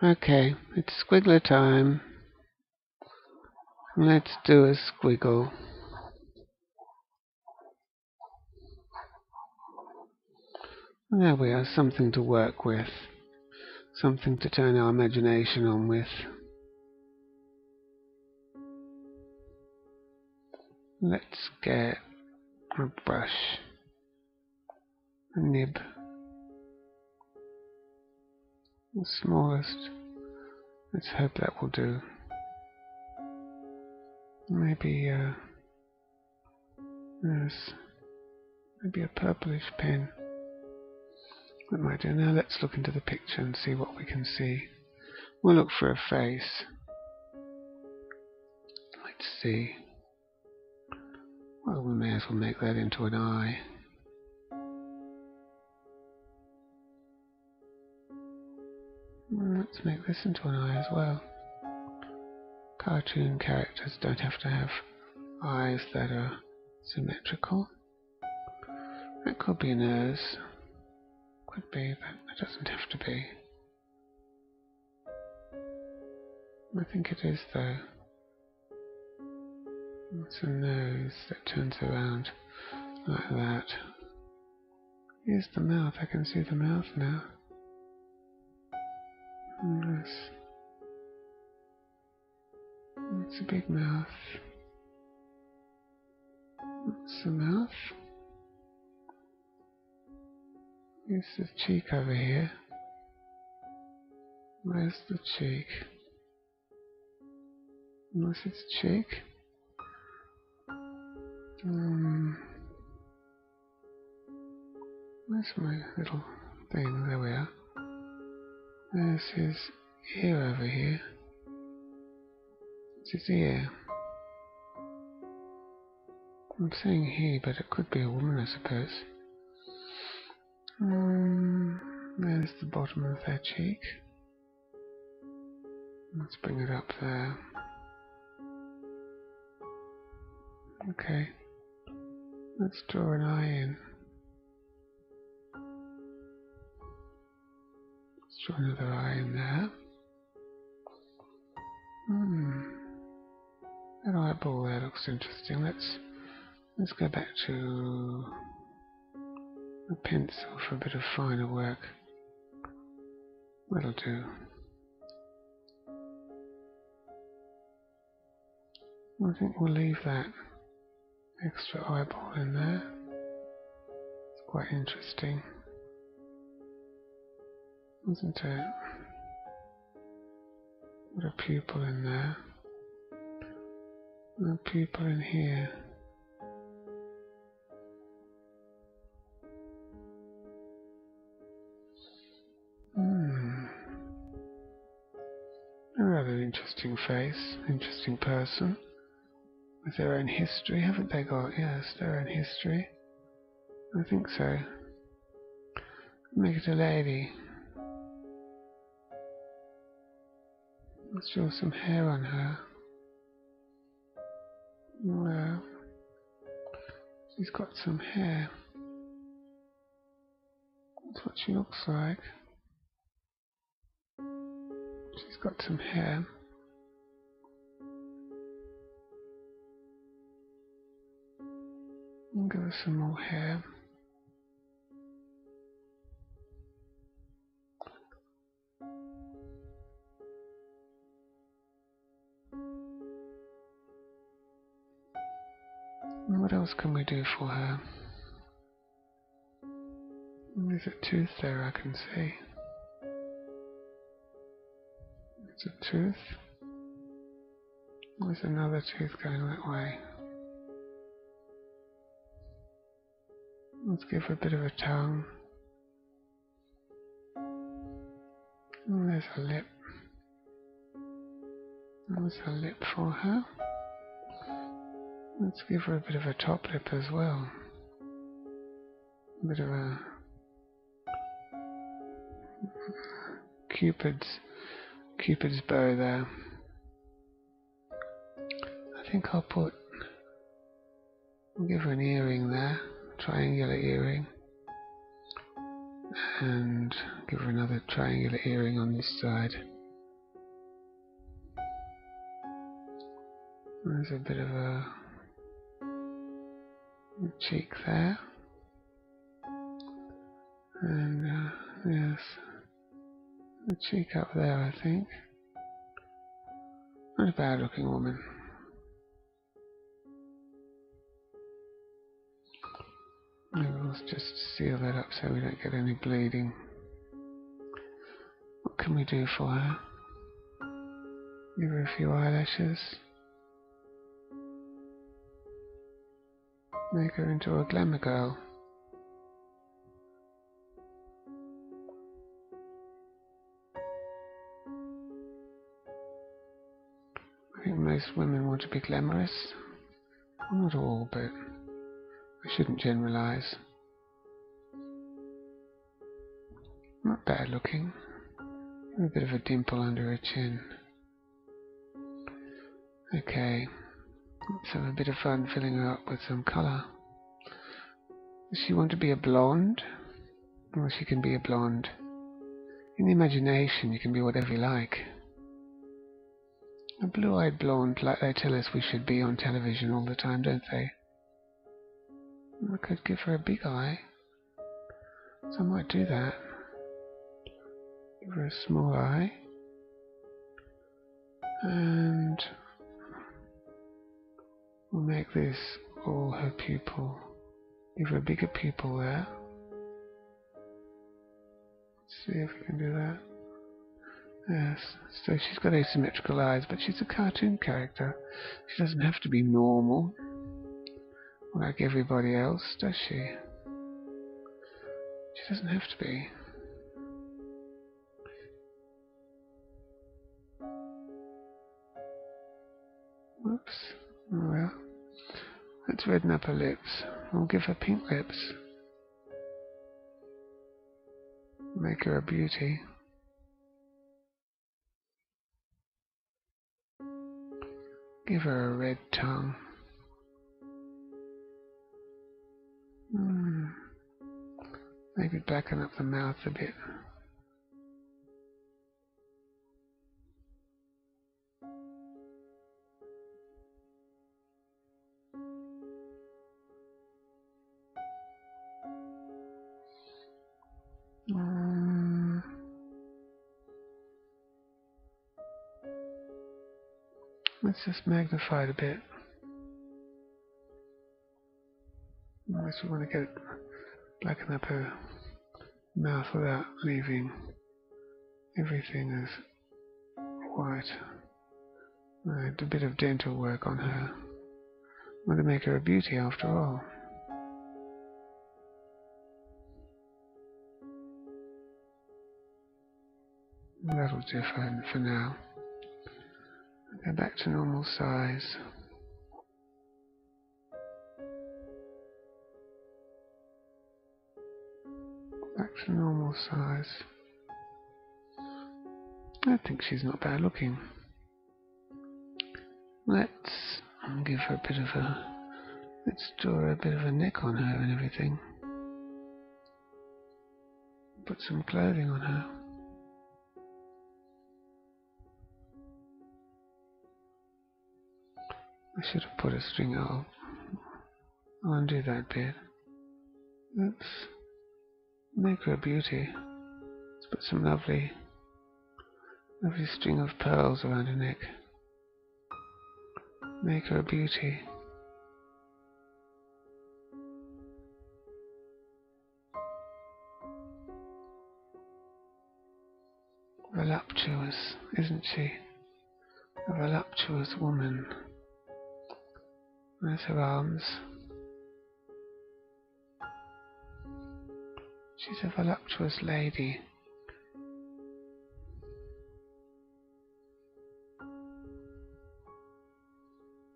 Okay, it's squiggler time. Let's do a squiggle. There we are, something to work with. Something to turn our imagination on with. Let's get a brush, a nib, the smallest. Let's hope that will do. Maybe yes, maybe a purplish pen. That might do. Now let's look into the picture and see what we can see. We'll look for a face. Let's see. Well, we may as well make that into an eye. Let's make this into an eye as well. Cartoon characters don't have to have eyes that are symmetrical. That could be a nose. Could be, but it doesn't have to be. I think it is though. It's a nose that turns around like that. Here's the mouth. I can see the mouth now. Yes. It's a big mouth. That's the mouth. Here's the cheek over here. Where's the cheek? Where's its cheek? Where's my little thing? There we are. There's his ear over here. It's his ear. I'm saying he, but it could be a woman, I suppose. There's the bottom of their cheek. Let's bring it up there. Okay. Let's draw an eye in. Let's draw another eye in there. That eyeball there looks interesting. Let's go back to a pencil for a bit of finer work. That'll do. I think we'll leave that extra eyeball in there. It's quite interesting, isn't it? Put a pupil in there. And a pupil in here. A rather interesting face, interesting person. With their own history, haven't they got? Yes, their own history. I think so. Make it a lady. Let's draw some hair on her. Well, she's got some hair. That's what she looks like. She's got some hair. I'll give her some more hair. And what else can we do for her? There's a tooth there, I can see. There's a tooth. There's another tooth going that way. Let's give her a bit of a tongue. And there's a lip. There's a lip for her. Let's give her a bit of a top lip as well. A bit of a Cupid's bow there. I think I'll give her an earring there, triangular earring, and give her another triangular earring on this side. There's a bit of a cheek there. And yes, the cheek up there, I think. Not a bad looking woman. Maybe we'll just seal that up so we don't get any bleeding. What can we do for her? Give her a few eyelashes. Make her into a glamour girl. I think most women want to be glamorous. Well, not all, but I shouldn't generalise. Not bad looking. A bit of a dimple under her chin. Okay, let's have a bit of fun filling her up with some colour. Does she want to be a blonde? Well, she can be a blonde. In the imagination, you can be whatever you like. A blue-eyed blonde, like they tell us we should be on television all the time, don't they? I could give her a big eye, so I might do that. Give her a small eye, and we'll make this all her pupil. Give her a bigger pupil there. Let's see if we can do that. Yes, so she's got asymmetrical eyes, but she's a cartoon character. She doesn't have to be normal like everybody else, does she? She doesn't have to be. Whoops. Oh well. Let's redden up her lips. We'll give her pink lips. Make her a beauty. Give her a red tongue. Maybe blacken up the mouth a bit. Let's just magnify it a bit. Unless we want to get blacken up her mouth without leaving everything as white. I did a bit of dental work on her. I want to make her a beauty after all. That'll do for now. Go back to normal size. Back to normal size. I think she's not bad looking. Let's give her a bit of a... Let's draw a bit of a neck on her and everything. Put some clothing on her. I should have put a string out. I'll undo that bit. Let's make her a beauty. Let's put some lovely string of pearls around her neck. Make her a beauty. Voluptuous, isn't she? A voluptuous woman. There's her arms. She's a voluptuous lady.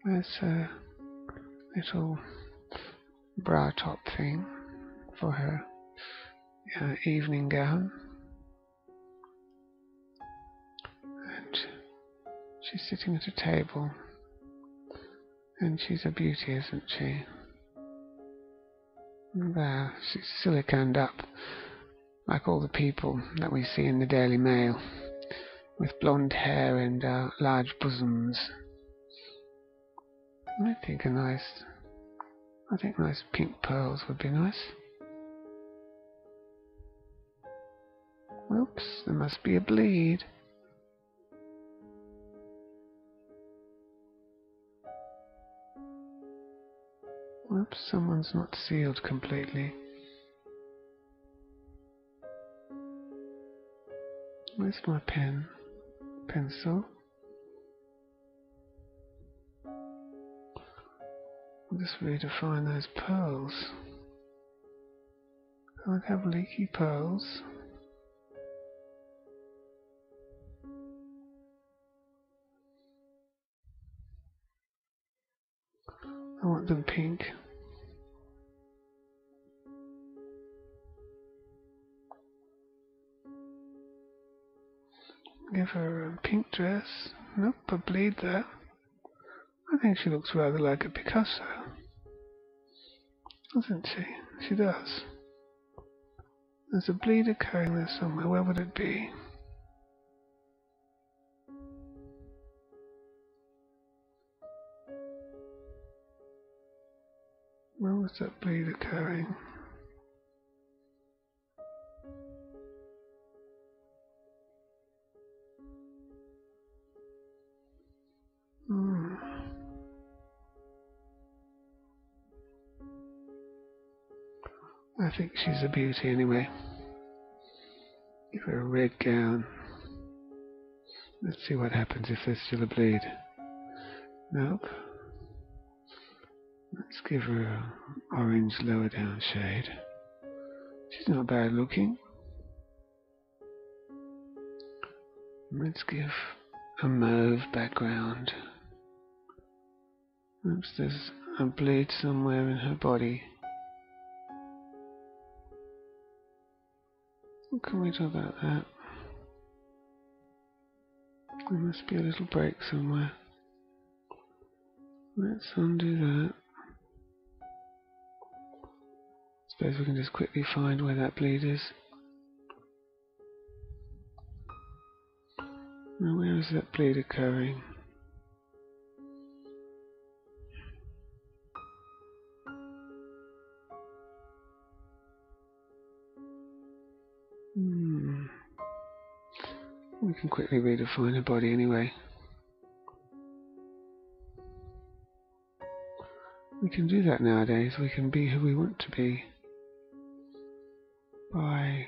There's a little bra top thing for her evening gown. And she's sitting at a table. And she's a beauty, isn't she? There, she's siliconed up, like all the people that we see in the Daily Mail, with blonde hair and large bosoms. I think nice pink pearls would be nice. Oops, there must be a bleed. Oops, someone's not sealed completely. Where's my pencil? I'll just redefine those pearls. Can't have leaky pearls. I want them pink. Give her a pink dress. Nope, a bleed there. I think she looks rather like a Picasso. Doesn't she? She does. There's a bleed occurring there somewhere. Where would it be? Where was that bleed occurring? I think she's a beauty anyway. Give her a red gown. Let's see what happens if there's still a bleed. Nope. Let's give her an orange lower down shade. She's not bad looking. Let's give a mauve background. Oops, there's a bleed somewhere in her body. What can we do about that? There must be a little break somewhere. Let's undo that. Suppose we can just quickly find where that bleed is. Now where is that bleed occurring? We can quickly redefine her body anyway. We can do that nowadays. We can be who we want to be by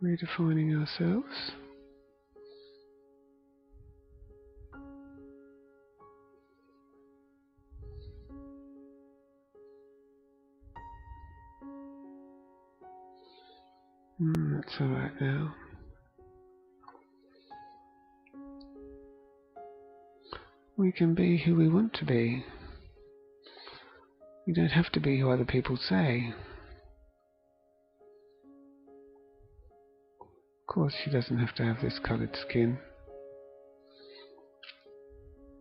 redefining ourselves. That's alright now. We can be who we want to be. We don't have to be who other people say. Of course, she doesn't have to have this coloured skin.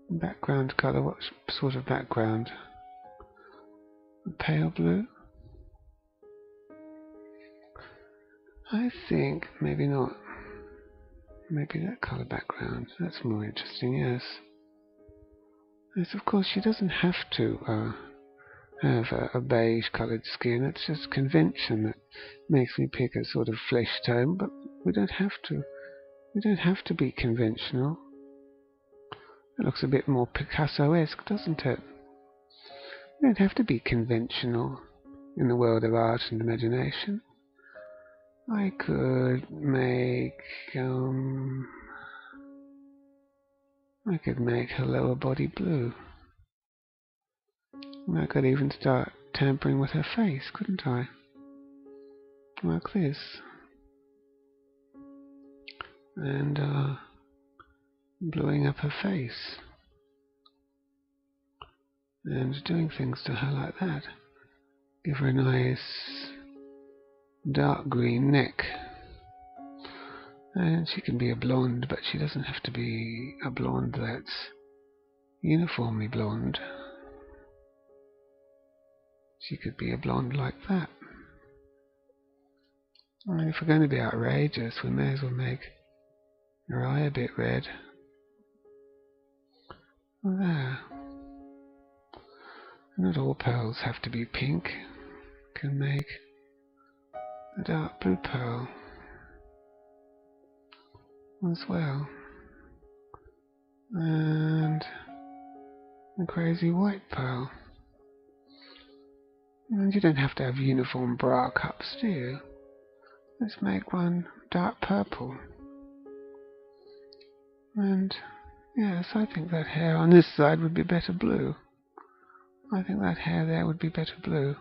Background colour, what sort of background? Pale blue? I think maybe not. Maybe that colour background. That's more interesting, yes. Yes, of course, she doesn't have to have a beige coloured skin. It's just convention that makes me pick a sort of flesh tone, but we don't have to. We don't have to be conventional. It looks a bit more Picasso-esque, doesn't it? We don't have to be conventional in the world of art and imagination. I could make her lower body blue. And I could even start tampering with her face, couldn't I? Like this. And bluing up her face. And doing things to her like that. Give her a nice dark green neck. And she can be a blonde, but she doesn't have to be a blonde that's uniformly blonde. She could be a blonde like that. I mean, if we're going to be outrageous, we may as well make her eye a bit red. There. Not all pearls have to be pink. Can make a dark blue pearl as well. And a crazy white pearl. And you don't have to have uniform bra cups, do you? Let's make one dark purple. And yes, I think that hair on this side would be better blue. I think that hair there would be better blue.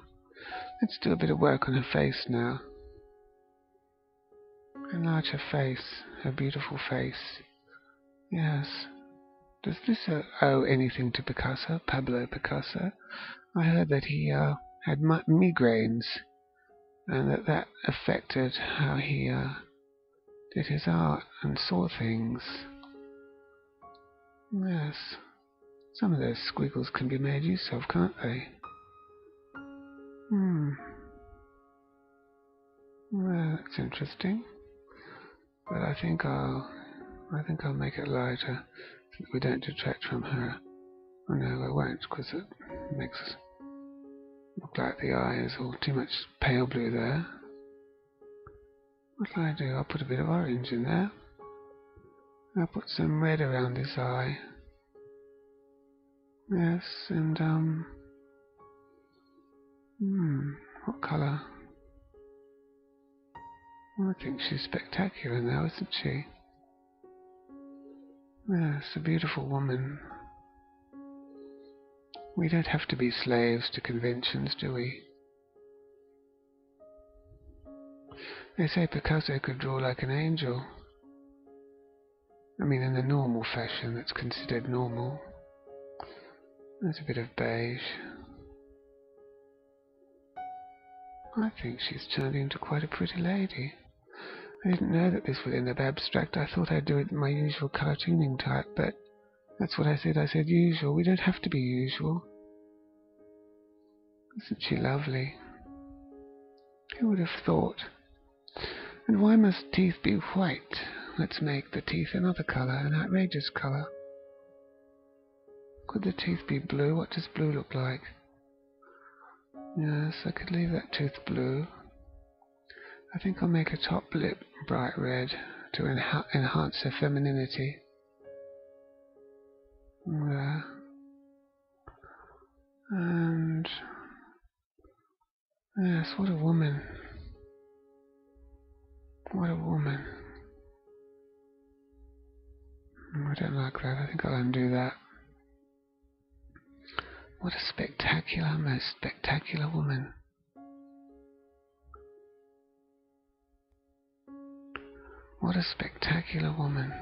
Let's do a bit of work on her face now. Enlarge her face, her beautiful face. Yes. Does this owe anything to Picasso, Pablo Picasso? I heard that he had migraines, and that affected how he did his art and saw things. Yes. Some of those squiggles can be made use of, can't they? Well, that's interesting. But I think I'll make it lighter so that we don't detract from her. Oh no, I won't, because it makes us look like the eye is all too much pale blue there. What'll I do? I'll put a bit of orange in there. I'll put some red around his eye. Yes, and what colour? Well, I think she's spectacular now, isn't she? Yes, a beautiful woman. We don't have to be slaves to conventions, do we? They say Picasso could draw like an angel. I mean, in the normal fashion that's considered normal. There's a bit of beige. I think she's turned into quite a pretty lady. I didn't know that this would end up abstract. I thought I'd do it my usual cartooning type, but that's what I said. I said usual. We don't have to be usual. Isn't she lovely? Who would have thought? And why must teeth be white? Let's make the teeth another colour, an outrageous colour. Could the teeth be blue? What does blue look like? Yes, I could leave that tooth blue. I think I'll make a top lip bright red to enhance her femininity. There. And yes, what a woman. What a woman. I don't like that. I think I'll undo that. What a spectacular, most spectacular woman. What a spectacular woman.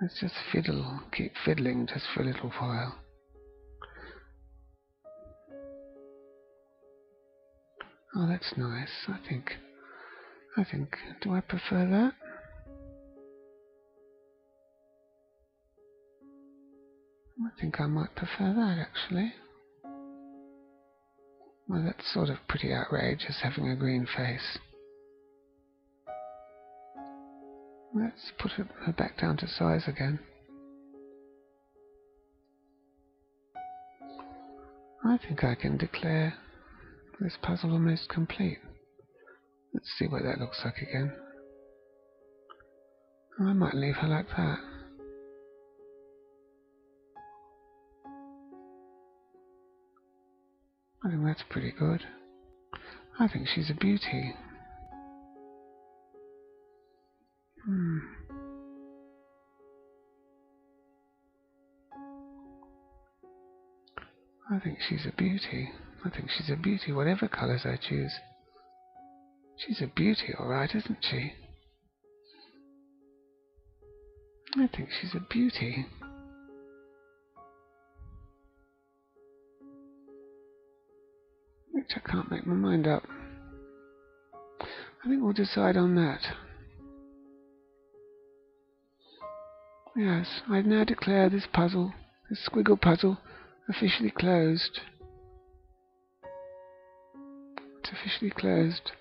Let's just fiddle, keep fiddling just for a little while. Oh, that's nice. I think, do I prefer that? I think I might prefer that, actually. Well, that's sort of pretty outrageous, having a green face. Let's put her back down to size again. I think I can declare this puzzle almost complete. Let's see what that looks like again. I might leave her like that. I think that's pretty good. I think she's a beauty. I think she's a beauty. I think she's a beauty, whatever colours I choose. She's a beauty, alright, isn't she? I think she's a beauty. Which I can't make my mind up. I think we'll decide on that. Yes, I now declare this puzzle, this squiggle puzzle, officially closed. It's officially closed.